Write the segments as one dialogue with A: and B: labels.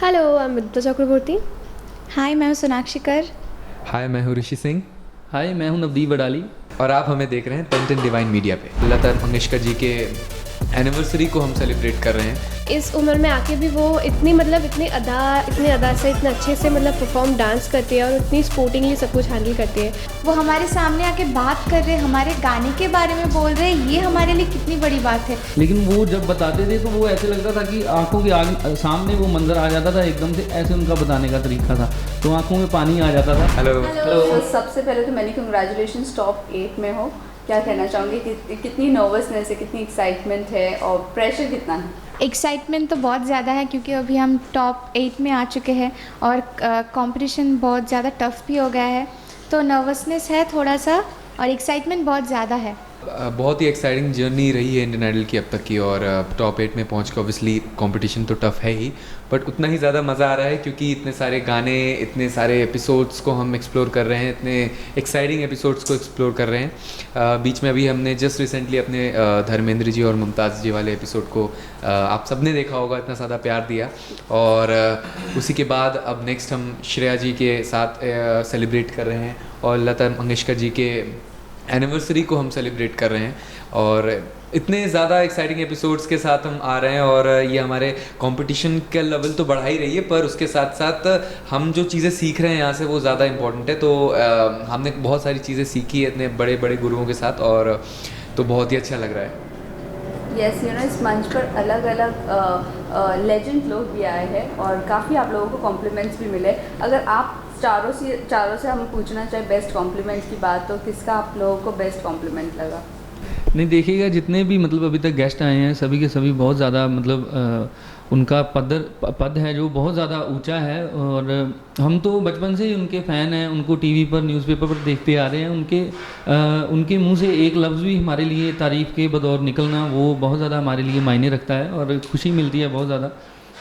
A: Hello, I am विद्या चक्रवर्ती।
B: हाय, मैं हूँ सोनाक्षी कर।
C: हाय, मैं हूँ ऋषि सिंह।
D: हाय, मैं हूं नवदीप बडाली।
C: और आप हमें देख रहे हैं टेंटेन डिवाइन मीडिया पे। लता मंगेशकर जी के एनिवर्सरी को हम सेलिब्रेट कर रहे हैं।
A: इस उम्र में आके भी वो इतनी अदा से इतने अच्छे से परफॉर्म डांस करती है और इतनी स्पोर्टिंगली सब कुछ हैंडल करती है।
B: वो हमारे सामने आके बात कर रहे, हमारे गाने के बारे में बोल रहे, ये हमारे लिए कितनी बड़ी बात है।
D: लेकिन वो जब बताते थे तो वो ऐसे लगता था कि आंखों के आगे सामने वो मंजर आ जाता था, एकदम से ऐसे उनका बताने का तरीका था तो आंखों में पानी आ जाता था।
C: हेलो।
E: तो सबसे पहले तो मैंने कंग्रेचुलेशंस टॉप 8 में हो। क्या कहना चाहूँगी कि कितनी नर्वसनेस है, कितनी एक्साइटमेंट है और प्रेशर कितना है?
B: एक्साइटमेंट तो बहुत ज़्यादा है क्योंकि अभी हम टॉप 8 में आ चुके हैं और कंपटीशन बहुत ज़्यादा टफ भी हो गया है, तो नर्वसनेस है थोड़ा सा और एक्साइटमेंट बहुत ज़्यादा है।
C: बहुत ही एक्साइटिंग जर्नी रही है इंडियन आइडल की अब तक की, और टॉप 8 में पहुंच के ऑब्वियसली कंपटीशन तो टफ है ही, बट उतना ही ज़्यादा मज़ा आ रहा है क्योंकि इतने सारे गाने, इतने सारे एपिसोड्स को हम एक्सप्लोर कर रहे हैं, इतने एक्साइटिंग एपिसोड्स को एक्सप्लोर कर रहे हैं। बीच में अभी हमने जस्ट रिसेंटली अपने धर्मेंद्र जी और मुमताज़ जी वाले एपिसोड को आप सबने देखा होगा, इतना ज़्यादा प्यार दिया। और उसी के बाद अब नेक्स्ट हम श्रेया जी के साथ सेलिब्रेट कर रहे हैं और लता मंगेशकर जी के एनिवर्सरी को हम सेलिब्रेट कर रहे हैं, और इतने ज़्यादा एक्साइटिंग एपिसोड्स के साथ हम आ रहे हैं। और ये हमारे कंपटीशन का लेवल तो बढ़ा ही रही है, पर उसके साथ साथ हम जो चीज़ें सीख रहे हैं यहाँ से वो ज़्यादा इम्पोर्टेंट है। तो हमने बहुत सारी चीज़ें सीखी है इतने बड़े बड़े गुरुओं के साथ, और तो बहुत ही अच्छा लग रहा है।
E: यस, इस मंच पर अलग अलग लेजेंड लोग भी आए हैं और काफ़ी आप लोगों को कॉम्प्लीमेंट्स भी मिले। अगर आप चारों से हम पूछना चाहे बेस्ट कॉम्प्लीमेंट्स की बात, तो किसका आप लोगों को बेस्ट कॉम्प्लीमेंट लगा?
D: नहीं, देखिएगा जितने भी अभी तक गेस्ट आए हैं सभी के सभी बहुत ज़्यादा उनका पद है जो बहुत ज़्यादा ऊंचा है, और हम तो बचपन से ही उनके फ़ैन हैं, उनको टीवी पर न्यूज़पेपर पर देखते आ रहे हैं। उनके मुंह से एक लफ्ज़ भी हमारे लिए तारीफ़ के बदौर निकलना वो बहुत ज़्यादा हमारे लिए मायने रखता है और खुशी मिलती है बहुत ज़्यादा।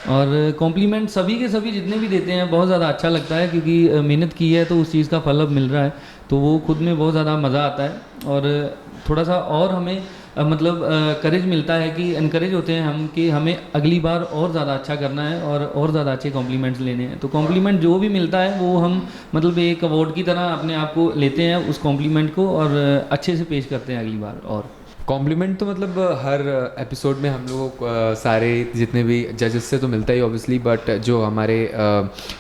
D: और कॉम्प्लीमेंट सभी के सभी जितने भी देते हैं बहुत ज़्यादा अच्छा लगता है क्योंकि मेहनत की है तो उस चीज़ का फल अब मिल रहा है, तो वो खुद में बहुत ज़्यादा मज़ा आता है। और थोड़ा सा और हमें करेज मिलता है कि इनकरेज होते हैं हम कि हमें अगली बार और ज़्यादा अच्छा करना है और ज़्यादा अच्छे कॉम्प्लीमेंट्स लेने हैं। तो कॉम्प्लीमेंट जो भी मिलता है वो हम एक अवार्ड की तरह अपने आप को लेते हैं उस कॉम्प्लीमेंट को और अच्छे से पेश करते हैं अगली बार। और
C: कॉम्प्लीमेंट तो हर एपिसोड में हम लोगों को सारे जितने भी जजेस से तो मिलता ही ऑब्वियसली, बट जो हमारे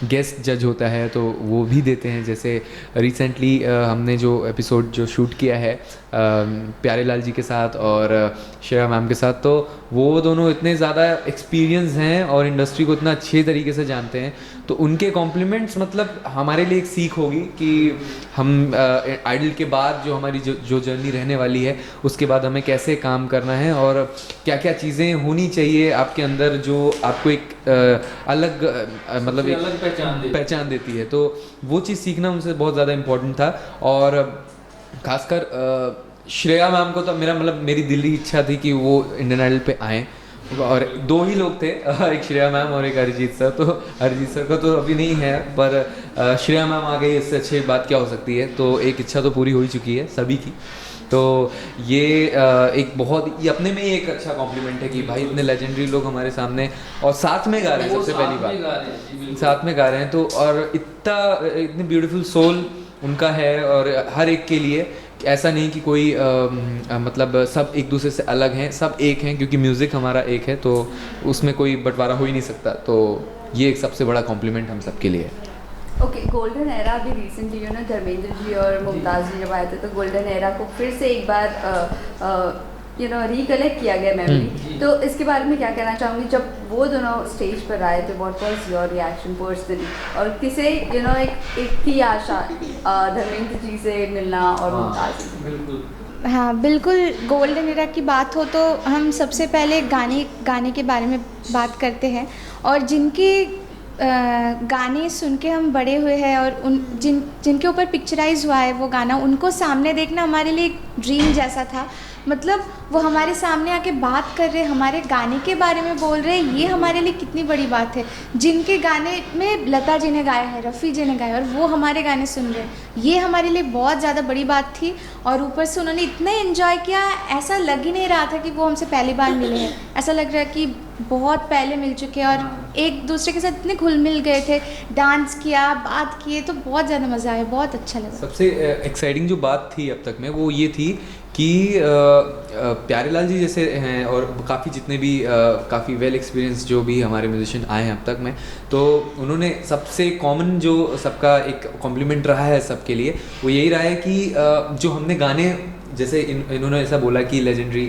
C: गेस्ट जज होता है तो वो भी देते हैं। जैसे रिसेंटली हमने जो एपिसोड जो शूट किया है प्यारे लाल जी के साथ और श्रेया मैम के साथ, तो वो दोनों इतने ज़्यादा एक्सपीरियंस हैं और इंडस्ट्री को इतना अच्छे तरीके से जानते हैं, तो उनके कॉम्प्लीमेंट्स हमारे लिए एक सीख होगी कि हम आइडल के बाद जो हमारी जो जर्नी रहने वाली है उसके बाद हमें कैसे काम करना है और क्या क्या चीज़ें होनी चाहिए आपके अंदर जो आपको एक अलग एक पहचान देती है। तो वो चीज़ सीखना उनसे बहुत ज़्यादा इम्पोर्टेंट था। और खासकर श्रेया मैम को तो मेरी दिली इच्छा थी कि वो इंडियन आइडल पे आएँ, और दो ही लोग थे, एक श्रेया मैम और एक अरिजीत सर। तो अरिजीत सर का तो अभी नहीं है, पर श्रेया मैम आ गई, इससे अच्छी बात क्या हो सकती है। तो एक इच्छा तो पूरी हो ही चुकी है सभी की। तो ये ये अपने में ही एक अच्छा कॉम्प्लीमेंट है कि भाई इतने लेजेंडरी लोग हमारे सामने और साथ में गा रहे हैं। सबसे पहली बात साथ में गा रहे हैं, तो और इतनी ब्यूटीफुल सोल उनका है, और हर एक के लिए ऐसा नहीं कि कोई सब एक दूसरे से अलग हैं, सब एक हैं क्योंकि म्यूज़िक हमारा एक है, तो उसमें कोई बंटवारा हो ही नहीं सकता। तो ये एक सबसे बड़ा कॉम्प्लीमेंट हम सब के लिए है।
E: ओके, गोल्डन एरा अभी रिसेंटली धर्मेंद्र जी और मुमताज़ जी जब आए थे तो गोल्डन एरा को फिर से एक बार रिकलेक्ट किया गया मेमोरी। तो इसके बारे में क्या कहना चाहूँगी, जब वो दोनों स्टेज पर आए थे what was your reaction personally, और किसे एक थी आशा धर्मेंद्र जी से मिलना और मुमताज़ जी?
D: बिल्कुल,
B: हाँ बिल्कुल। गोल्डन एरा की बात हो तो हम सबसे पहले गाने के बारे में बात करते हैं, और जिनके गाने सुन के हम बड़े हुए हैं और जिनके ऊपर पिक्चराइज हुआ है वो गाना, उनको सामने देखना हमारे लिए एक ड्रीम जैसा था। मतलब वो हमारे सामने आके बात कर रहे, हमारे गाने के बारे में बोल रहे, ये हमारे लिए कितनी बड़ी बात है। जिनके गाने में लता जी ने गाया है, रफ़ी जी ने गाया है, और वो हमारे गाने सुन रहे हैं, ये हमारे लिए बहुत ज़्यादा बड़ी बात थी। और ऊपर से उन्होंने इतना एंजॉय किया, ऐसा लग ही नहीं रहा था कि वो हमसे पहली बार मिले हैं, ऐसा लग रहा है कि बहुत पहले मिल चुके हैं और एक दूसरे के साथ इतने घुल मिल गए थे, डांस किया, बात किए, तो बहुत ज़्यादा मज़ा आया, बहुत अच्छा लगा।
C: सबसे एक्साइटिंग जो बात थी अब तक में वो ये थी कि प्यारेलाल जी जैसे हैं और काफ़ी जितने भी काफ़ी वेल एक्सपीरियंस जो भी हमारे म्यूजिशियन आए हैं अब तक में, तो उन्होंने सबसे कॉमन जो सबका एक कॉम्प्लीमेंट रहा है सबके लिए वो यही रहा है कि जो हमने गाने जैसे इन्होंने ऐसा बोला कि लेजेंडरी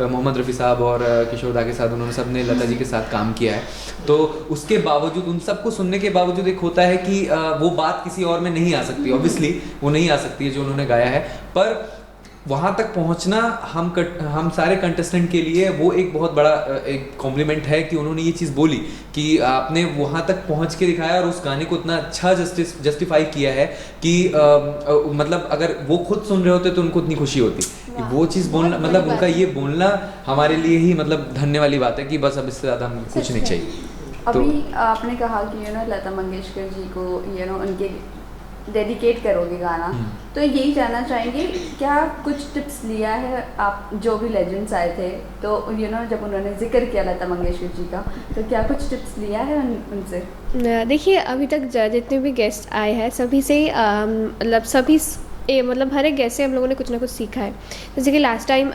C: मोहम्मद रफ़ी साहब और किशोर दा के साथ उन्होंने सब ने लता जी के साथ काम किया है, तो उसके बावजूद उन सबको सुनने के बावजूद एक होता है कि वो बात किसी और में नहीं आ सकती, ऑब्वियसली वो नहीं आ सकती है जो उन्होंने गाया है, पर वहाँ तक पहुँचना हम सारे कंटेस्टेंट के लिए वो एक बहुत बड़ा एक कॉम्प्लीमेंट है कि उन्होंने ये चीज़ बोली कि आपने वहाँ तक पहुँच के दिखाया और उस गाने को इतना अच्छा जस्टिफाई किया है कि मतलब अगर वो खुद सुन रहे होते तो उनको इतनी खुशी होती। वो चीज़ बोलना मतलब उनका ये बोलना हमारे लिए ही मतलब धन्य वाली बात है कि बस अब इससे ज़्यादा हम कुछ नहीं चाहिए।
E: अभी आपने कहा कि लता मंगेशकर जी को उनके डेडिकेट करोगे गाना, तो यही जानना चाहेंगे क्या कुछ टिप्स लिया है आप, जो भी लेजेंड्स आए थे तो जब उन्होंने जिक्र किया लता मंगेशकर जी का, तो क्या कुछ टिप्स लिया है उनसे?
A: देखिए अभी तक जितने भी गेस्ट आए हैं सभी से मतलब सभी मतलब हर एक गेस्ट से हम लोगों ने कुछ ना कुछ सीखा है। जैसे कि लास्ट टाइम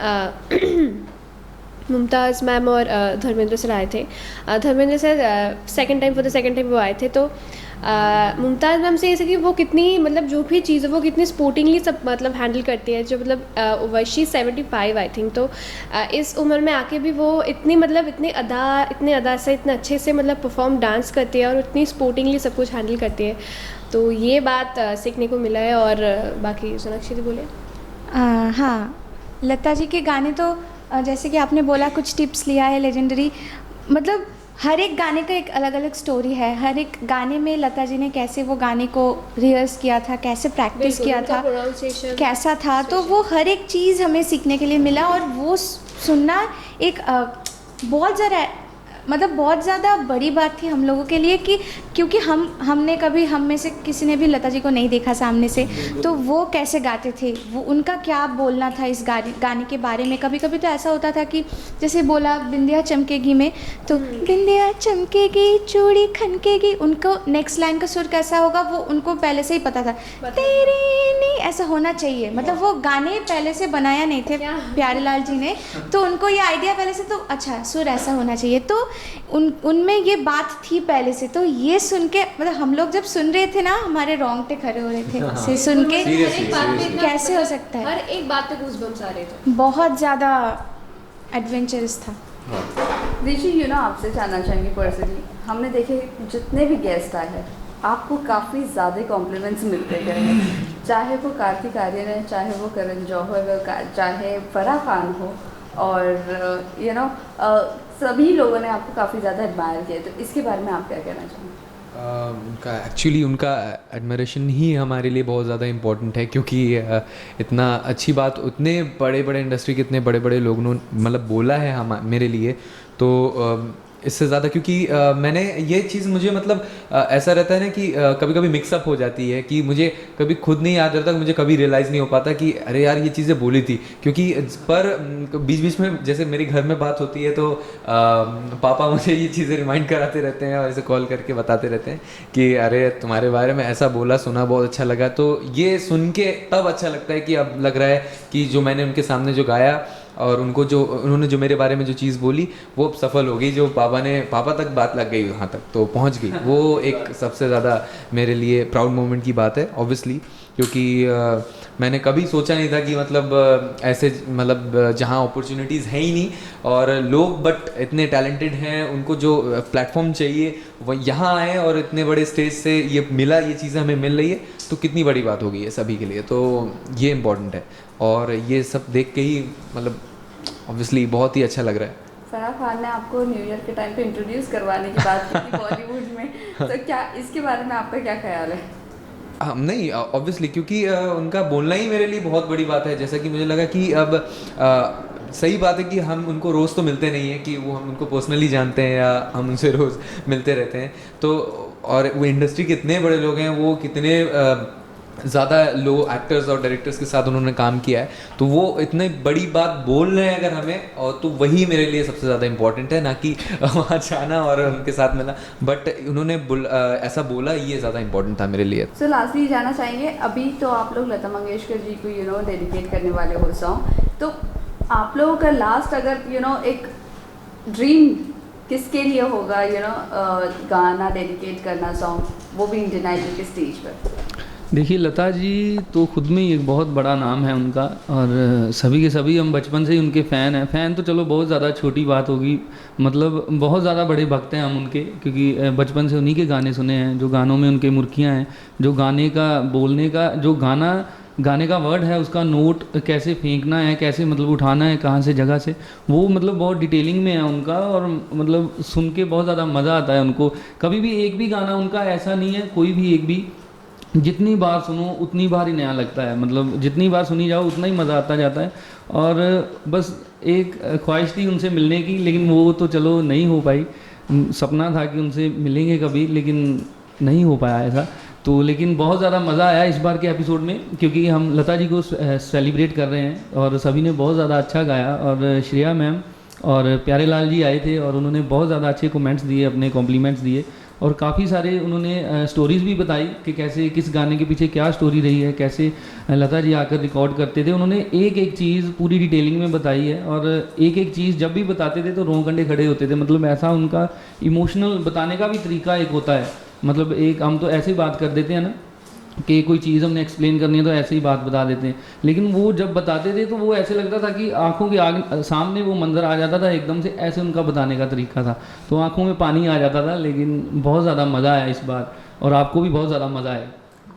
A: मुमताज़ मैम और धर्मेंद्र सर आए थे। धर्मेंद्र सर सेकंड टाइम वो आए थे, तो मुमताज़ मैम से जैसे कि वो कितनी मतलब जो भी चीज़ है वो कितनी स्पोर्टिंगली सब मतलब हैंडल करती है, जो मतलब शी 75 आई थिंक, तो इस उम्र में आके भी वो इतनी मतलब इतने अदा से इतने अच्छे से मतलब परफॉर्म डांस करती है और इतनी स्पोर्टिंगली सब कुछ हैंडल करती है, तो ये बात सीखने को मिला है। और बाकी सोनाक्षी जी बोले।
B: हाँ, लता जी के गाने तो जैसे कि आपने बोला कुछ टिप्स लिया है लेजेंडरी, मतलब हर एक गाने का एक अलग अलग स्टोरी है। हर एक गाने में लता जी ने कैसे वो गाने को रिहर्स किया था, कैसे प्रैक्टिस किया था, कैसा था, तो वो हर एक चीज़ हमें सीखने के लिए मिला। और वो सुनना एक बहुत ज़्यादा बड़ी बात थी हम लोगों के लिए कि क्योंकि हमने कभी हम में से किसी ने भी लता जी को नहीं देखा सामने से, तो वो कैसे गाते थे, वो उनका क्या बोलना था इस गाने के बारे में। कभी कभी तो ऐसा होता था कि जैसे बोला बिंदिया चमकेगी में, तो बिंदिया चमकेगी चूड़ी खनकेगी, उनको नेक्स्ट लाइन का सुर कैसा होगा वो उनको पहले से ही पता था, तेरी नहीं ऐसा होना चाहिए, मतलब वो गाने पहले से बनाया नहीं थे प्यारेलाल जी ने, तो उनको ये आइडिया पहले से, तो अच्छा सुर ऐसा होना चाहिए, तो उनमें ये बात थी पहले से। तो ये सुन के मतलब हम लोग जब सुन रहे थे ना, हमारे रोंगटे खड़े हो रहे थे से सुन के, कैसे हो सकता है,
A: हर एक बात पे गूज़बम्स आ रहे थे,
B: बहुत ज़्यादा एडवेंचरस था।
E: ऋषि आपसे जानना चाहेंगे पर्सनली, हमने देखे जितने भी गेस्ट आए हैं आपको काफ़ी ज़्यादा कॉम्प्लीमेंट्स मिलते गए हैं, चाहे वो कार्तिक आर्यन है, चाहे वो करण जौहर हो, चाहे फराह खान हो, और सभी लोगों ने आपको काफ़ी ज़्यादा एडमायर किया, तो इसके बारे में आप क्या कहना चाहेंगे?
C: उनका एडमिरेशन ही हमारे लिए बहुत ज़्यादा इम्पोर्टेंट है, क्योंकि इतना अच्छी बात उतने बड़े बड़े इंडस्ट्री के इतने बड़े बड़े लोगों ने मतलब बोला है मेरे लिए, तो इससे ज़्यादा क्योंकि मैंने ये चीज़ मुझे मतलब ऐसा रहता है ना कि कभी कभी मिक्सअप हो जाती है कि मुझे कभी खुद नहीं याद रहता, मुझे कभी रियलाइज़ नहीं हो पाता कि अरे यार ये चीज़ें बोली थी, क्योंकि पर बीच बीच में जैसे मेरी घर में बात होती है तो पापा मुझे ये चीज़ें रिमाइंड कराते रहते हैं और ऐसे कॉल करके बताते रहते हैं कि अरे तुम्हारे बारे में ऐसा बोला, सुना, बहुत अच्छा लगा। तो ये सुन के तब अच्छा लगता है कि अब लग रहा है कि जो मैंने उनके सामने जो गाया और उन्होंने जो मेरे बारे में जो चीज़ बोली वो सफल हो गई, जो पापा तक बात लग गई, वहाँ तक तो पहुँच गई, वो एक सबसे ज़्यादा मेरे लिए प्राउड मोमेंट की बात है ऑब्वियसली, क्योंकि मैंने कभी सोचा नहीं था कि मतलब ऐसे मतलब जहाँ अपॉर्चुनिटीज़ है ही नहीं और लोग बट इतने टैलेंटेड हैं, उनको जो प्लेटफॉर्म चाहिए वो यहाँ आए और इतने बड़े स्टेज से ये मिला, ये चीज़ें हमें मिल रही है, तो कितनी बड़ी बात होगी ये सभी के लिए, तो ये इम्पोर्टेंट है। और ये सब देख के ही मतलब ऑब्वियसली बहुत ही अच्छा लग रहा है।
E: फराह खान ने आपको न्यू ईयर के टाइम पे इंट्रोड्यूस करवाने की बात की थी बॉलीवुड में, तो क्या इसके बारे में आपका क्या ख्याल है?
C: हाँ नहीं, ऑब्वियसली, क्योंकि उनका बोलना ही मेरे लिए बहुत बड़ी बात है। जैसा कि मुझे लगा कि अब सही बात है कि हम उनको रोज़ तो मिलते नहीं हैं, कि वो हम उनको पर्सनली जानते हैं या हम उनसे रोज़ मिलते रहते हैं, तो और वो इंडस्ट्री के इतने बड़े लोग हैं, वो कितने ज़्यादा लो एक्टर्स और डायरेक्टर्स के साथ उन्होंने काम किया है, तो वो इतनी बड़ी बात बोल रहे हैं अगर हमें, और तो वही मेरे लिए सबसे ज़्यादा इम्पोर्टेंट है, ना कि वहाँ जाना और उनके साथ मिलना। बट उन्होंने ऐसा बोला, ये ज़्यादा इम्पोर्टेंट था मेरे लिए।
E: सो लास्टली जाना चाहेंगे, अभी तो आप लोग लता मंगेशकर जी को डेडिकेट करने वाले हो सॉन्ग, तो आप लोगों का लास्ट अगर एक ड्रीम किसके लिए होगा गाना डेडिकेट करना सॉन्ग, वो भी इंडियन आइडल के स्टेज पर?
D: देखिए, लता जी तो खुद में ही एक बहुत बड़ा नाम है उनका, और सभी के सभी हम बचपन से ही उनके फ़ैन हैं। फ़ैन तो चलो बहुत ज़्यादा छोटी बात होगी, मतलब बहुत ज़्यादा बड़े भक्त हैं हम उनके, क्योंकि बचपन से उन्हीं के गाने सुने हैं, जो गानों में उनके मुर्कियाँ हैं, जो गाने का बोलने का, जो गाने का वर्ड है, उसका नोट कैसे फेंकना है, कैसे मतलब उठाना है, कहाँ से जगह से, वो मतलब बहुत डिटेलिंग में है उनका, और मतलब सुन के बहुत ज़्यादा मज़ा आता है उनको। कभी भी एक भी गाना उनका ऐसा नहीं है, कोई भी एक भी, जितनी बार सुनो उतनी बार ही नया लगता है, मतलब जितनी बार सुनी जाओ उतना ही मज़ा आता जाता है। और बस एक ख्वाहिश थी उनसे मिलने की, लेकिन वो तो चलो नहीं हो पाई। सपना था कि उनसे मिलेंगे कभी, लेकिन नहीं हो पाया ऐसा। तो लेकिन बहुत ज़्यादा मज़ा आया इस बार के एपिसोड में, क्योंकि हम लता जी को सेलिब्रेट कर रहे हैं, और सभी ने बहुत ज़्यादा अच्छा गाया, और श्रेया मैम और प्यारे लाल जी आए थे, और उन्होंने बहुत ज़्यादा अच्छे कमेंट्स दिए, अपने कॉम्प्लीमेंट्स दिए, और काफ़ी सारे उन्होंने स्टोरीज़ भी बताई कि कैसे किस गाने के पीछे क्या स्टोरी रही है, कैसे लता जी आकर रिकॉर्ड करते थे। उन्होंने एक एक चीज़ पूरी डिटेलिंग में बताई है, और एक एक चीज़ जब भी बताते थे तो रों कंडे खड़े होते थे। मतलब ऐसा उनका इमोशनल बताने का भी तरीका एक होता है, मतलब एक हम तो ऐसे ही बात कर देते हैं ना कि कोई चीज़ हमने एक्सप्लेन करनी है तो ऐसे ही बात बता देते हैं, लेकिन वो जब बताते थे तो वो ऐसे लगता था कि आंखों के आगे सामने वो मंजर आ जाता था एकदम से, ऐसे उनका बताने का तरीका था, तो आंखों में पानी आ जाता था। लेकिन बहुत ज़्यादा मज़ा आया इस बार, और आपको भी बहुत ज़्यादा मज़ा आया।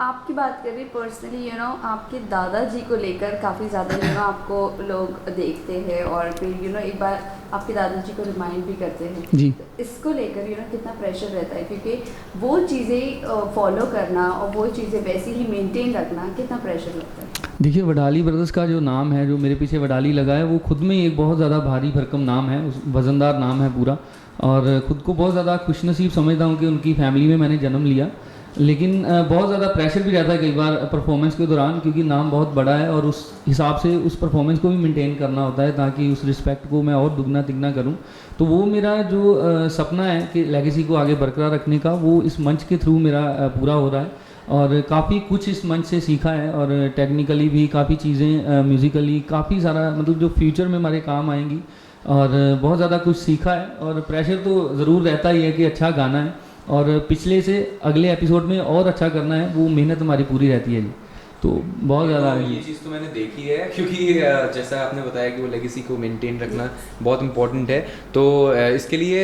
E: आपकी बात करें पर्सनली आपके दादाजी को लेकर काफ़ी ज़्यादा आपको लोग देखते हैं, और फिर एक बार आपके दादाजी को रिमाइंड भी करते हैं
D: जी।
E: तो इसको लेकर कितना प्रेशर रहता है, क्योंकि वो चीज़ें फॉलो करना और वो चीज़ें वैसे ही मेंटेन रखना कितना प्रेशर लगता है?
D: देखिए, वडाली ब्रदर्स का जो नाम है, जो मेरे पीछे वडाली लगा है, वो खुद में ही एक बहुत ज़्यादा भारी भरकम नाम है, वज़नदार नाम है पूरा, और ख़ुद को बहुत ज़्यादा खुशनसीब समझता हूँ कि उनकी फैमिली में मैंने जन्म लिया। लेकिन बहुत ज़्यादा प्रेशर भी रहता है कई बार परफॉर्मेंस के दौरान, क्योंकि नाम बहुत बड़ा है, और उस हिसाब से उस परफॉर्मेंस को भी मेंटेन करना होता है, ताकि उस रिस्पेक्ट को मैं और दुगना तिगना करूं। तो वो मेरा जो सपना है कि लेगेसी को आगे बरकरार रखने का, वो इस मंच के थ्रू मेरा पूरा हो रहा है, और काफ़ी कुछ इस मंच से सीखा है, और टेक्निकली भी काफ़ी चीज़ें, म्यूज़िकली काफ़ी सारा, मतलब जो फ्यूचर में हमारे काम आएंगी, और बहुत ज़्यादा कुछ सीखा है। और प्रेशर तो ज़रूर रहता ही है कि अच्छा गाना है, और पिछले से अगले एपिसोड में और अच्छा करना है, वो मेहनत हमारी पूरी रहती है जी। तो बहुत ज़्यादा
C: ये चीज़ तो मैंने देखी है, क्योंकि जैसा आपने बताया कि वो लेगेसी को मेंटेन रखना बहुत इम्पोर्टेंट है, तो इसके लिए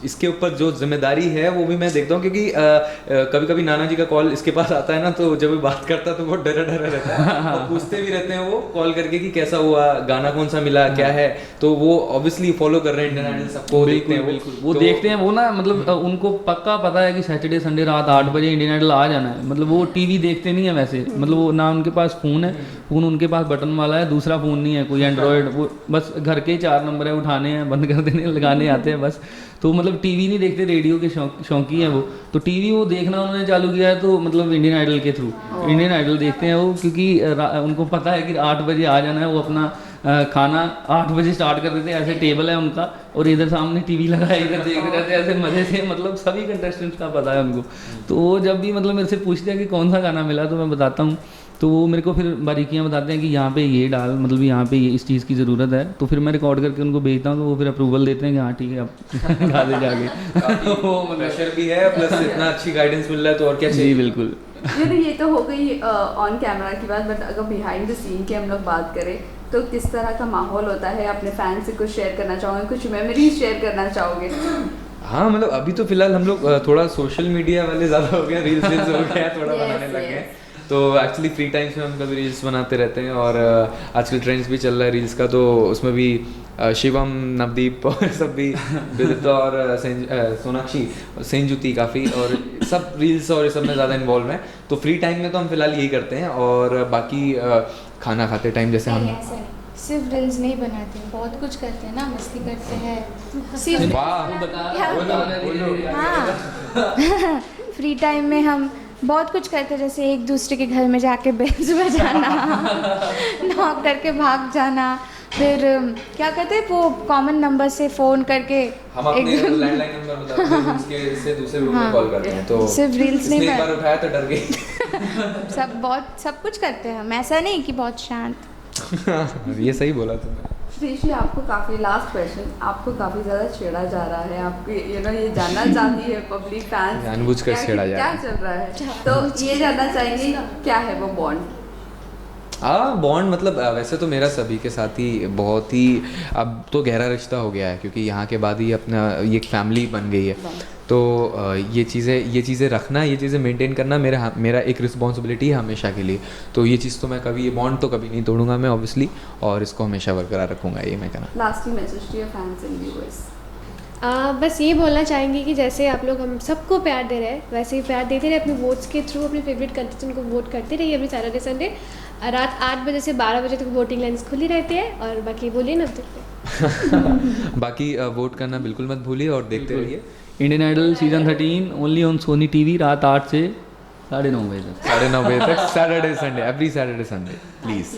C: इसके ऊपर जो जिम्मेदारी है वो भी मैं देखता हूँ, क्योंकि कभी कभी नाना जी का कॉल इसके पास आता है ना, तो जब वो बात करता है तो बहुत डरा डरा रहता है और पूछते भी रहते हैं वो कॉल करके कि कैसा हुआ, गाना कौन सा मिला, क्या है। तो वो ऑब्वियसली फॉलो कर रहे हैं इंडियन आइडल, सबको देखते हैं, बिल्कुल वो
D: देखते हैं वो ना, मतलब उनको पक्का पता है कि सैटरडे संडे रात 8 बजे इंडियन आइडल आ जाना है। मतलब वो टीवी देखते नहीं है वैसे, मतलब वो ना उनके पास फ़ोन है, फ़ोन उनके पास बटन वाला है, दूसरा फ़ोन नहीं है कोई एंड्रॉयड, वो बस घर के 4 नंबर है, उठाने हैं, बंद कर देने, लगाने आते हैं बस। तो मतलब टीवी नहीं देखते, रेडियो के शौकी हैं वो। तो टीवी वो देखना उन्होंने चालू किया है, तो मतलब इंडियन आइडल के थ्रू इंडियन आइडल देखते हैं वो, क्योंकि उनको पता है कि 8 बजे आ जाना है। वो अपना खाना 8 बजे स्टार्ट कर देते हैं, ऐसे टेबल है उनका, और इधर सामने टीवी लगा है, इधर देखते रहते हैं ऐसे मज़े से। मतलब सभी कंटेस्टेंट्स का पता है उनको। तो वो जब भी मतलब मेरे से पूछते हैं कि कौन सा गाना मिला, तो मैं बताता हूँ, तो वो मेरे को फिर बारीकियाँ बताते हैं कि यहाँ पे ये डाल, मतलब यहाँ पे ये इस चीज़ की ज़रूरत है। तो फिर मैं रिकॉर्ड करके उनको भेजता हूँ, तो वो फिर अप्रूवल देते हैं कि हाँ ठीक है, अब गा दे जाके। वो
C: प्रेशर भी है, प्लस इतना अच्छी गाइडेंस मिल रहा है, तो और क्या चाहिए।
D: बिल्कुल।
E: ये तो हो गई ऑन कैमरा की बात, बट अगर बिहाइंड द सीन की हम लोग बात करें तो किस तरह का माहौल होता है? अपने फैन से कुछ शेयर करना चाहोगे, कुछ मेमोरीज शेयर करना चाहोगे?
C: हाँ, मतलब अभी तो फिलहाल हम लोग थोड़ा सोशल मीडिया वाले ज़्यादा हो गए, रील्स हो गया, थोड़ा बनाने लग गए। तो एक्चुअली फ्री टाइम्स में हम कभी रील्स बनाते रहते हैं और आजकल ट्रेंड्स भी चल रहा है रील्स का, तो उसमें भी शिवम, नवदीप और सब भी विदित और सोनाक्षी, सेंजुती काफ़ी और सब रील्स और ये सब में ज़्यादा इन्वॉल्व हैं। तो फ्री टाइम में तो हम फिलहाल यही करते हैं और बाकी खाना खाते टाइम जैसे हम
B: ऐसा नहीं, सिर्फ रील्स नहीं बनाते हैं, बहुत कुछ करते हैं ना, मस्ती करते हैं सिर्फ।
C: वाह,
B: हाँ फ्री टाइम में हम बहुत कुछ करते हैं, जैसे एक दूसरे के घर में जाके बेल्स बजाना, नॉक करके भाग जाना, फिर क्या कहते हैं वो कॉमन नंबर से फ़ोन करके
C: हम अपने लैंडलाइन नंबर बताते हैं उसके से दूसरे रूम में कॉल करते हैं। तो
B: सिर्फ रील्स नहीं,
C: एक बार उठाया तो डर गई।
B: सब कुछ करते हैं हम, ऐसा नहीं कि बहुत शांत।
C: ये सही बोला तुमने।
E: श्रीशी, आपको काफ़ी लास्ट क्वेश्चन, आपको काफ़ी ज़्यादा छेड़ा जा रहा है, आपको ये जानना चाहती है पब्लिक फैंस
C: जानबूझकर छेड़ा जा रहा है।
E: क्या चल रहा है, तो ये जानना चाहेंगे क्या है वो बॉन्ड?
C: बॉन्ड मतलब वैसे तो मेरा सभी के साथ ही बहुत ही अब तो गहरा रिश्ता हो गया है, क्योंकि यहाँ के बाद ही अपना ये एक फैमिली बन गई है। तो ये चीज़ें रखना, ये चीज़ें मेंटेन करना मेरा एक रिस्पॉन्सिबिलिटी है हमेशा के लिए। तो ये चीज़ तो मैं कभी, ये बॉन्ड तो कभी नहीं तोड़ूंगा मैं ऑब्वियसली, और इसको हमेशा बरकरार रखूँगा, ये मैं कहना।
E: Last message to your fans and viewers.
A: बस ये बोलना चाहेंगे कि जैसे आप लोग हम सबको प्यार दे रहे हैं, वैसे ही प्यार देते रहे अपने वोट्स के थ्रू, अपने फेवरेट कंटेस्टेंट को वोट करते रहिए। अभी सैटरडे संडे रात 8 बजे से 12 बजे तक वोटिंग लाइन्स खुली रहती है। और बाकी बोलिए ना
C: बाकी वोट करना बिल्कुल मत भूलिए और देखते रहिए
D: Indian Idol season 13 only on Sony TV, रात 8 से 9:30 बजे तक।
C: 9:30 बजे तक, Saturday Sunday, every Saturday Sunday, please.